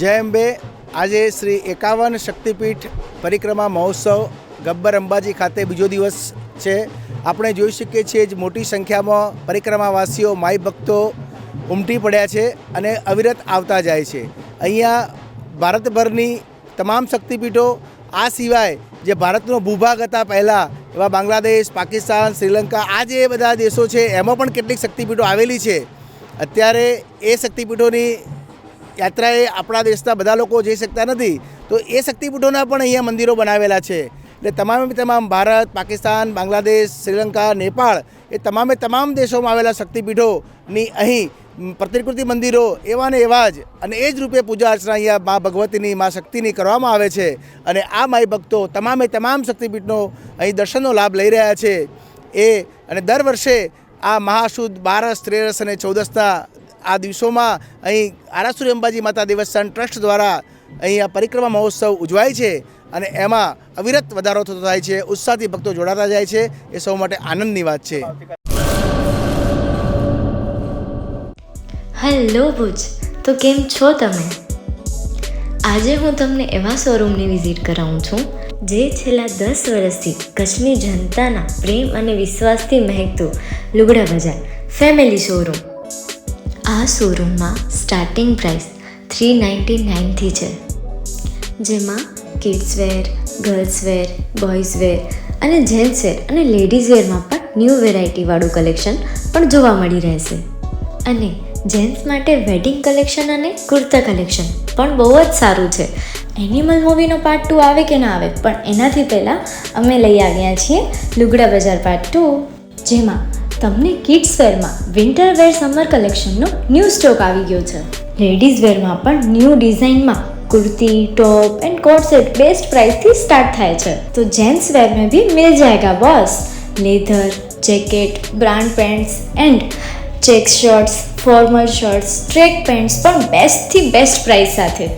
જય અંબે. આજે શ્રી 51 શક્તિપીઠ પરિક્રમા મહોત્સવ ગબ્બર અંબાજી ખાતે બીજો દિવસ છે. આપણે જોઈ શકીએ છીએ જ મોટી સંખ્યામાં પરિક્રમાવાસીઓ માઈ ભક્તો ઉમટી પડ્યા છે અને અવિરત આવતા જાય છે. અહીંયા ભારતભરની તમામ શક્તિપીઠો, આ સિવાય જે ભારતનો ભૂભાગ હતા પહેલાં એવા બાંગ્લાદેશ, પાકિસ્તાન, શ્રીલંકા, આ જે બધા દેશો છે એમાં પણ કેટલીક શક્તિપીઠો આવેલી છે. અત્યારે એ શક્તિપીઠોની યાત્રાએ આપણા દેશના બધા લોકો જઈ શકતા નથી, તો એ શક્તિપીઠોના પણ અહીંયા મંદિરો બનાવેલા છે. એટલે તમામ ભારત, પાકિસ્તાન, બાંગ્લાદેશ, શ્રીલંકા, નેપાળ, એ તમામ દેશોમાં આવેલા શક્તિપીઠોની અહીં પ્રતિકૃતિ મંદિરો એવા ને એવા જ અને એ જ રૂપે પૂજા અર્ચના અહીંયા મા ભગવતીની, મા શક્તિની કરવામાં આવે છે. અને આ માઈ ભક્તો તમામ શક્તિપીઠનો અહીં દર્શનનો લાભ લઈ રહ્યા છે. અને દર વર્ષે આ મહાસુદ 12, 13 અને 14ના આ દિવસોમાં અહીં આરાસુરી અંબાજી માતા દેવસ્થાન ટ્રસ્ટ દ્વારા અહીં આ પરિક્રમા મહોત્સવ ઉજવાય છે અને એમાં અવિરત વધારો થતો થાય છે. ઉત્સાહથી ભક્તો જોડાતા જાય છે. એ સૌ માટે આનંદની વાત છે. હેલો ભુજ, તો કેમ છો તમે? આજે હું તમને એવા શોરૂમની વિઝિટ કરાવું છું જે છેલ્લા 10 વર્ષથી કચ્છની જનતાના પ્રેમ અને વિશ્વાસથી મહેકતું લુગડા બજાર ફેમિલી શોરૂમ. આ શોરૂમમાં સ્ટાર્ટિંગ પ્રાઇસ 399થી છે, જેમાં kids wear, girls wear, boys wear અને જેન્ટ્સ વેર અને લેડીઝ વેરમાં પણ ન્યૂ વેરાયટીવાળું કલેક્શન પણ જોવા મળી રહેશે. અને જેન્ટ્સ માટે વેડિંગ કલેક્શન અને કુર્તા કલેક્શન પણ બહુ જ સારું છે. એનિમલ મૂવીનો પાર્ટ 2 આવે કે ના આવે, પણ એનાથી પહેલાં અમે લઈ આવ્યા છીએ લુગડા બજાર પાર્ટ 2, જેમાં તમને કિડ્સ વેરમાં વિન્ટર વેર સમર કલેક્શનનો ન્યૂ સ્ટોક આવી ગયો છે. લેડીઝ વેરમાં પણ ન્યૂ ડિઝાઇનમાં kurti, top and coat set best price थी स्टार्ट थाय छे. तो जेंट्स वेर में भी मिल जाएगा boss. Leather, jacket, brand pants and check shirts, formal shirts, track pants पर बेस्ट थी बेस्ट प्राइस साथे.